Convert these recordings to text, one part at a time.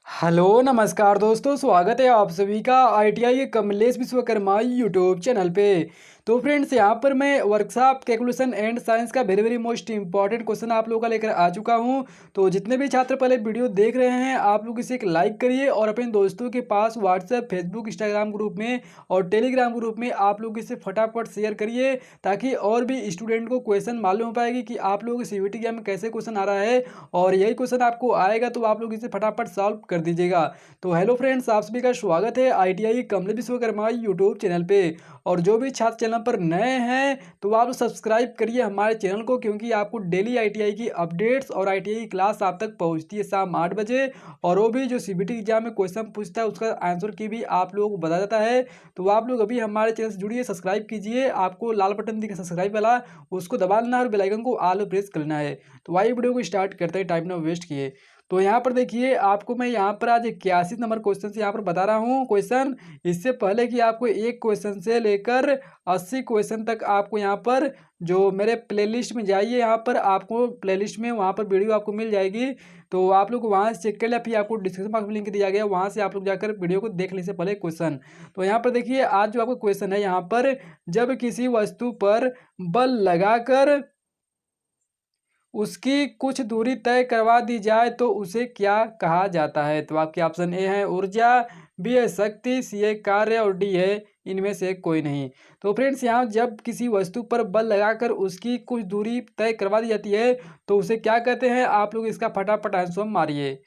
Hello नमस्कार दोस्तों, स्वागत है आप सभी का ITI Kamlesh Vishwakarma YouTube channel पे। तो फ्रेंड्स, यहाँ पर मैं वर्कशॉप कैलकुलेशन एंड साइंस का very very most important question आप लोगों का लेकर आ चुका हूँ। तो जितने भी छात्र पहले वीडियो देख रहे हैं, आप लोग इसे एक लाइक करिए और अपने दोस्तों के पास व्हाट्सएप, फेसबुक, इंस्टाग्राम ग्रुप में और टेलीग्राम ग्रुप में आप लोग इसे फटाफट शेयर करिए, ताकि और भी स्टूडेंट को क्वेश्चन मालूम हो पाएगी कि आप लोग सीयूईटी एग्जाम में कैसे क्वेश्चन आ रहा है। और यही क्वेश्चन आपको आएगा तो आप लोग इसे फटाफट सॉल्व कर दीजिएगा। तो हेलो फ्रेंड्स, आप सभी का स्वागत है ITI Kamlesh Vishwakarma YouTube channel पे। और जो भी छात्र चैनल पर नए हैं तो आप सब्सक्राइब करिए हमारे चैनल को, क्योंकि आपको डेली आईटीआई की अपडेट्स और आईटीआई क्लास आप तक पहुंचती है शाम 8 बजे। और वो भी जो सीबीटी एग्जाम में क्वेश्चन पूछता है उसका आंसर की भी आप लोगों को बता देता है। तो आप लोग अभी हमारे चैनल से जुड़िए, सब्सक्राइब कीजिए। आपको लाल बटन दिखा सब्सक्राइब वाला, उसको दबा देना और बेल आइकन को ऑल प्रेस करना है। तो आइए वीडियो को स्टार्ट करते हैं, टाइम ना वेस्ट किए। तो यहाँ पर देखिए, आपको मैं यहाँ पर आज 81 नंबर क्वेश्चन से यहाँ पर बता रहा हूँ क्वेश्चन। इससे पहले कि आपको एक क्वेश्चन से लेकर 80 क्वेश्चन तक आपको यहाँ पर जो मेरे प्लेलिस्ट में जाइए, यहाँ पर आपको प्लेलिस्ट में वहाँ पर वीडियो आपको मिल जाएगी। तो आप लोग वहाँ से चेक कर ले, फिर आपको डिस्क्रिप्शन बॉक्स में लिंक दिया गया है, वहाँ से आप लोग जाकर वीडियो को देख लेने से पहले क्वेश्चन। तो यहाँ पर देखिए, आज जो आपको क्वेश्चन है यहाँ पर, जब किसी वस्तु पर बल लगाकर उसकी कुछ दूरी तय करवा दी जाए तो उसे क्या कहा जाता है। तो आपके ऑप्शन ए है ऊर्जा, बी है शक्ति, सी है कार्य और डी है इनमें से कोई नहीं। तो फ्रेंड्स, यहाँ जब किसी वस्तु पर बल लगाकर उसकी कुछ दूरी तय करवा दी जाती है तो उसे क्या कहते हैं। आप लोग इसका फटाफट आंसर मारिए।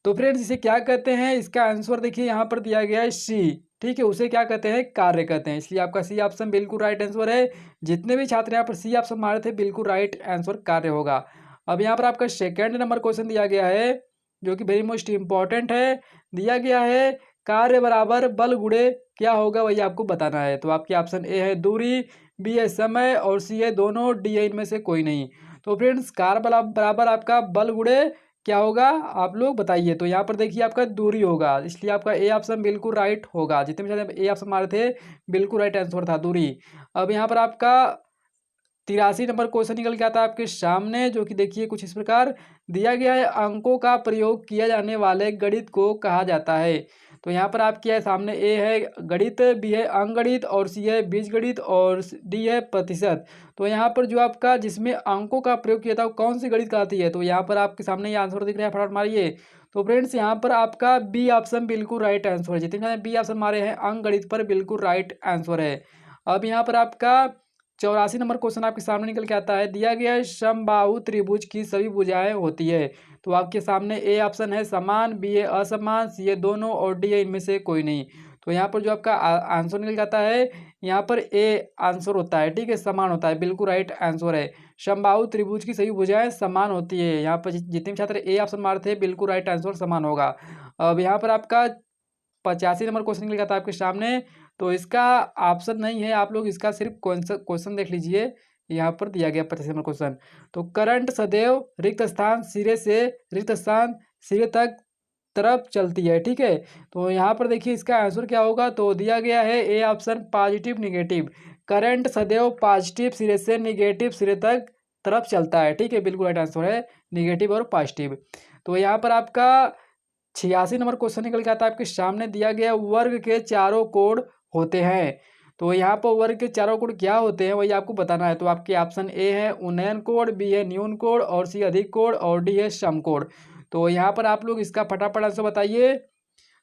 तो फ्रेंड्स, इसे क्या कहते हैं, इसका आंसर देखिए यहाँ पर दिया गया है सी। ठीक है, उसे क्या कहते हैं, कार्य कहते हैं। इसलिए आपका सी ऑप्शन बिल्कुल राइट आंसर है। जितने भी छात्र यहाँ पर सी ऑप्शन मारे थे, बिल्कुल राइट आंसर कार्य होगा। अब यहाँ पर आपका सेकेंड नंबर क्वेश्चन दिया गया है, जो कि वेरी मोस्ट इंपॉर्टेंट है। दिया गया है कार्य बराबर बल गुणे क्या होगा, वही आपको बताना है। तो आपके ऑप्शन ए है दूरी, बी है समय और सी है दोनों, डी है इनमें से कोई नहीं। तो फ्रेंड्स, कार्य बराबर आपका बल गुणे क्या होगा, आप लोग बताइए। तो यहाँ पर देखिए आपका दूरी होगा, इसलिए आपका ए ऑप्शन बिल्कुल राइट होगा। जितने भी ए ऑप्शन मारे थे, बिल्कुल राइट आंसर था दूरी। अब यहाँ पर आपका 83 नंबर क्वेश्चन निकल के आता है आपके सामने, जो कि देखिए कुछ इस प्रकार दिया गया है। अंकों का प्रयोग किया जाने वाले गणित को कहा जाता है। तो यहाँ पर आपके है सामने ए है गणित, बी है अंकगणित और सी है बीजगणित और डी है प्रतिशत। तो यहाँ पर जो आपका जिसमें अंकों का प्रयोग किया था वो कौन सी गणित कहलाती है। तो यहाँ पर आपके सामने ये आंसर दिख रहा है, फटाफट मारिए। तो फ्रेंड्स, यहाँ पर आपका बी ऑप्शन बिल्कुल राइट आंसर है। जितने बी ऑप्शन मारे हैं अंकगणित पर, बिल्कुल राइट आंसर है। अब यहाँ पर आपका 84 नंबर क्वेश्चन आपके सामने निकल के आता है। दिया गया है समबाहु त्रिभुज की सभी भुजाएं होती है। तो आपके सामने ए ऑप्शन है समान, बी है असमान, सी है दोनों और डी है इनमें से कोई नहीं। तो यहाँ पर जो आपका आंसर निकल जाता है, यहाँ पर ए आंसर होता है। ठीक है, समान होता है, बिल्कुल राइट आंसर है। समबाहु त्रिभुज की सभी भुजाएं समान होती है। यहाँ पर जितने भी छात्र ए ऑप्शन मारते हैं, बिल्कुल राइट आंसर समान होगा। अब यहाँ पर आपका 85 नंबर क्वेश्चन निकल था आपके सामने। तो इसका ऑप्शन नहीं है, आप लोग इसका सिर्फ क्वेश्चन देख लीजिए। यहाँ पर दिया गया 85 नंबर क्वेश्चन। तो करंट सदैव रिक्त स्थान सिरे से रिक्त स्थान सिरे तक तरफ चलती है। ठीक है, तो यहाँ पर देखिए इसका आंसर क्या होगा। तो दिया गया है A option positive negative. Current सदैव पॉजिटिव सिरे से निगेटिव सिरे तक तरफ चलता है। ठीक है, बिल्कुल राइट आंसर है निगेटिव और पॉजिटिव। तो यहाँ पर आपका 86 नंबर क्वेश्चन निकल के आता है आपके सामने। दिया गया वर्ग के चारों कोण होते हैं। तो यहाँ पर वर्ग के चारों कोण क्या होते हैं, वही आपको बताना है। तो आपके ऑप्शन ए है उन्नयन कोण, बी है न्यून कोण और सी अधिक कोण और डी है सम कोण। तो यहाँ पर आप लोग इसका फटाफट आंसर बताइए।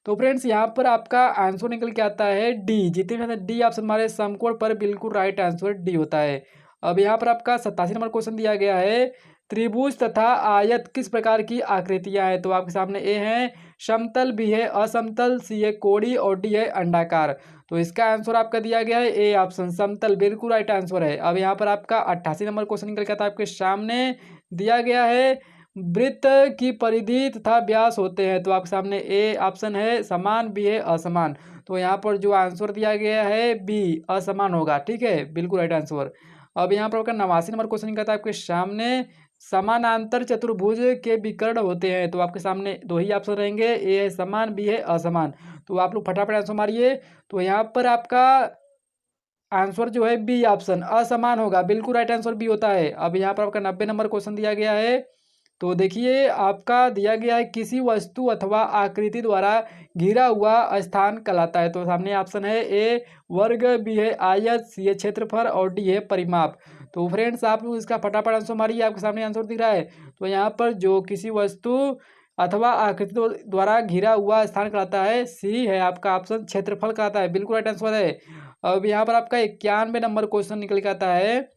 तो फ्रेंड्स, यहाँ पर आपका आंसर निकल के आता है डी। जितने भी डी ऑप्शन हमारे समकोण पर, बिल्कुल राइट आंसर डी होता है। अब यहाँ पर आपका 87 नंबर क्वेश्चन दिया गया है। त्रिभुज तथा आयत किस प्रकार की आकृतियां हैं। तो आपके सामने ए है समतल, बी है असमतल, सी है कोड़ी और डी है अंडाकार। तो इसका आंसर आपका दिया गया है ए ऑप्शन समतल, बिल्कुल राइट आंसर है। अब यहाँ पर आपका 88 नंबर क्वेश्चन निकल के आता है आपके सामने। दिया गया है वृत्त की परिधि तथा व्यास होते हैं। तो आपके सामने ए ऑप्शन है समान, बी है असमान। तो यहाँ पर जो आंसर दिया गया है बी असमान होगा। ठीक है, बिल्कुल राइट आंसर। अब यहाँ पर आपका 89 नंबर क्वेश्चन निकलता है आपके सामने। समानांतर चतुर्भुज के विकर्ण होते हैं। तो आपके सामने दो ही ऑप्शन रहेंगे, ए है समान, बी है असमान। तो आप लोग फटाफट आंसर मारिए। तो यहाँ पर आपका आंसर जो है बी ऑप्शन असमान होगा, बिल्कुल राइट आंसर बी होता है। अब यहाँ पर आपका 90 नंबर क्वेश्चन दिया गया है। तो देखिए आपका दिया गया है किसी वस्तु अथवा आकृति द्वारा घिरा हुआ स्थान कहलाता है। तो सामने ऑप्शन है ए वर्ग, बी है आयत, सी है क्षेत्रफल और डी है परिमाप। तो फ्रेंड्स आप लोग इसका फटाफट आंसर मारिए, आपके सामने आंसर दिख रहा है। तो यहाँ पर जो किसी वस्तु अथवा आकृति द्वारा घिरा हुआ स्थान कहलाता है, सी है आपका ऑप्शन क्षेत्रफल कहलाता है, बिल्कुल राइट आंसर है। अब यहाँ पर आपका 91 नंबर क्वेश्चन निकल के आता है,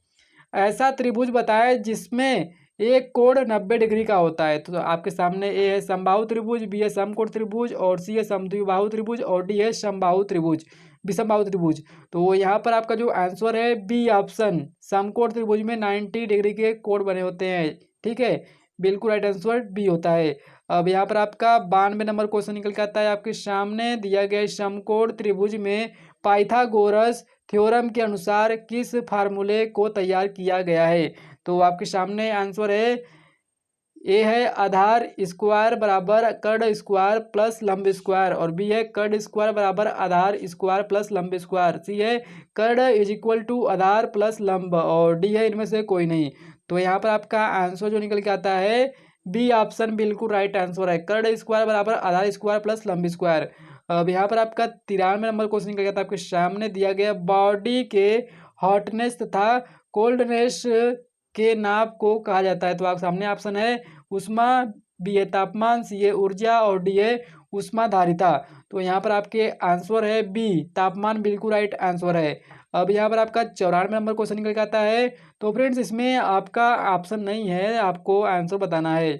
ऐसा त्रिभुज बताए जिसमें एक कोण 90 डिग्री का होता है। तो आपके सामने ए है समबाहु त्रिभुज, बी है समकोण त्रिभुज और सी है समद्विबाहु त्रिभुज और डी है समबाहु त्रिभुज, विषमबाहु त्रिभुज। तो यहाँ पर आपका जो आंसर है बी ऑप्शन, समकोण त्रिभुज में 90 डिग्री के कोण बने होते हैं। ठीक है, बिल्कुल राइट आंसर बी होता है। अब यहाँ पर आपका 92 नंबर क्वेश्चन निकल के आता है, आपके सामने दिया गया समकोण त्रिभुज में पाइथागोरस थ्योरम के अनुसार किस फार्मूले को तैयार किया गया है। तो आपके सामने आंसर है, ए है आधार स्क्वायर बराबर कर्ण स्क्वायर प्लस लंब स्क्वायर और बी है कर्ण स्क्वायर बराबर आधार स्क्वायर प्लस लंब स्क्वायर, सी है कर्ण इज इक्वल टू आधार प्लस लंब और डी है इनमें से कोई नहीं। तो यहाँ पर आपका आंसर जो निकल के आता है बी ऑप्शन बिल्कुल राइट आंसर है, कर्ण स्क्वायर बराबर आधार स्क्वायर प्लस लंब स्क्वायर। अब यहाँ पर आपका 93 नंबर क्वेश्चन निकल गया था, आपके सामने दिया गया बॉडी के हॉटनेस तथा कोल्डनेस के नाप को कहा जाता है। तो आपके सामने ऑप्शन है उष्मा, बी है तापमान, सी है ऊर्जा और डी है उष्माधारिता। तो यहाँ पर आपके आंसर है बी तापमान, बिल्कुल राइट आंसर है। अब यहाँ पर आपका 94 नंबर क्वेश्चन निकल के आता है। तो फ्रेंड्स इसमें आपका ऑप्शन नहीं है, आपको आंसर बताना है।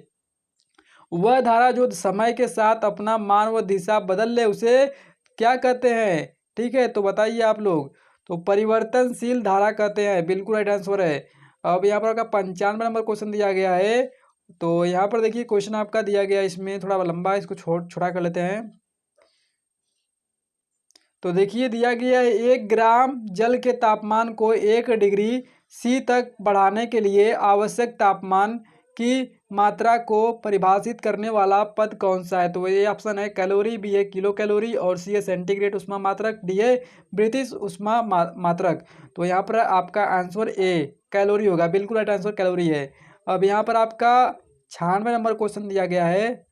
वह धारा जो समय के साथ अपना मान व दिशा बदल ले उसे क्या कहते हैं। ठीक है, तो बताइए आप लोग। तो परिवर्तनशील धारा कहते हैं, बिल्कुल राइट आंसर है। अब यहाँ पर आपका 95 नंबर क्वेश्चन दिया गया है। तो यहाँ पर देखिए क्वेश्चन आपका दिया गया है, इसमें थोड़ा लंबा है, इसको छोटा कर लेते हैं। तो देखिए दिया गया है 1 ग्राम जल के तापमान को 1 डिग्री सी तक बढ़ाने के लिए आवश्यक तापमान की मात्रा को परिभाषित करने वाला पद कौन सा है। तो ये ऑप्शन है कैलोरी, बी है किलो कैलोरी और सी है सेंटीग्रेड उष्मा मात्रक, डी है ब्रिटिश उष्मा मात्रक। तो यहाँ पर आपका आंसर ए कैलोरी होगा, बिल्कुल राइट आंसर कैलोरी है। अब यहाँ पर आपका 96 नंबर क्वेश्चन दिया गया है,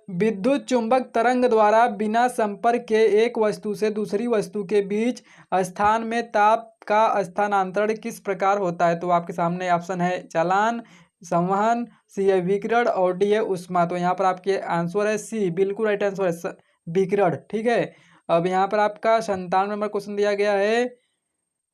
विद्युत चुंबक तरंग द्वारा बिना संपर्क के एक वस्तु से दूसरी वस्तु के बीच स्थान में ताप का स्थानांतरण किस प्रकार होता है। तो आपके सामने ऑप्शन है चालन, संवहन, सी है विकिरण और डी है उष्मा। तो यहाँ पर आपके आंसर है सी, बिल्कुल राइट आंसर है विकिरण। ठीक है, अब यहाँ पर आपका 97 नंबर क्वेश्चन दिया गया है,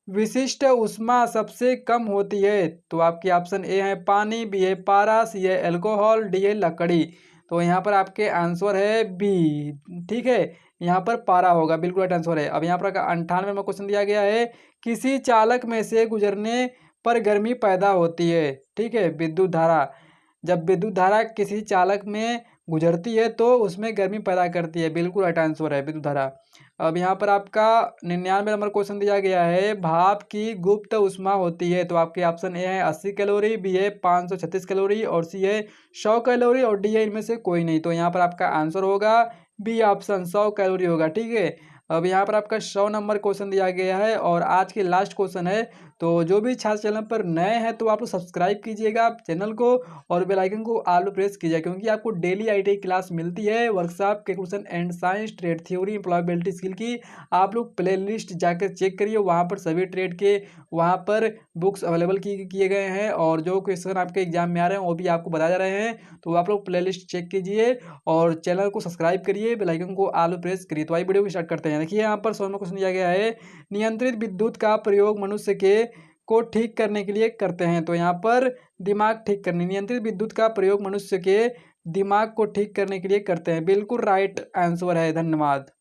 विशिष्ट उष्मा सबसे कम होती है। तो आपके ऑप्शन ए है पानी, बी है पारा, सी है एल्कोहल, डी है लकड़ी। तो यहाँ पर आपके आंसर है बी। ठीक है, यहाँ पर पारा होगा, बिल्कुल राइट आंसर है। अब यहाँ पर 98 में क्वेश्चन दिया गया है, किसी चालक में से गुजरने पर गर्मी पैदा होती है। ठीक है, विद्युत धारा, जब विद्युत धारा किसी चालक में गुजरती है तो उसमें गर्मी पैदा करती है, बिल्कुल राइट आंसर है विद्युत धारा। अब यहाँ पर आपका 99 नंबर क्वेश्चन दिया गया है, भाप की गुप्त उष्मा होती है। तो आपके ऑप्शन ए है 80 कैलोरी, बी है 536 कैलोरी और सी है 100 कैलोरी और डी है इनमें से कोई नहीं। तो यहाँ पर आपका आंसर होगा बी ऑप्शन 100 कैलोरी होगा। ठीक है, अब यहाँ पर आपका 100 नंबर क्वेश्चन दिया गया है और आज के लास्ट क्वेश्चन है। तो जो भी छात्र चैनल पर नए हैं तो आप लोग सब्सक्राइब कीजिएगा चैनल को और बेल आइकन को ऑल प्रेस कीजिएगा, क्योंकि आपको डेली आईटीआई क्लास मिलती है workshop, calculation and science, trade theory, employability skill की। आप लोग प्ले लिस्ट जाकर चेक करिए, वहाँ पर सभी ट्रेड के वहाँ पर बुक्स अवेलेबल किए गए हैं और जो क्वेश्चन आपके एग्जाम में आ रहे हैं वो भी आपको बताए जा रहे हैं। तो आप लोग प्ले लिस्ट चेक कीजिए और चैनल को सब्सक्राइब करिए, बेल आइकन को ऑल प्रेस करिए। तो आइए वीडियो को स्टार्ट करते हैं। देखिए यहाँ पर 100वां क्वेश्चन दिया गया है, नियंत्रित विद्युत का प्रयोग मनुष्य के को ठीक करने के लिए करते हैं। तो यहाँ पर दिमाग ठीक करने, नियंत्रित विद्युत का प्रयोग मनुष्य के दिमाग को ठीक करने के लिए करते हैं, बिल्कुल राइट आंसर है। धन्यवाद।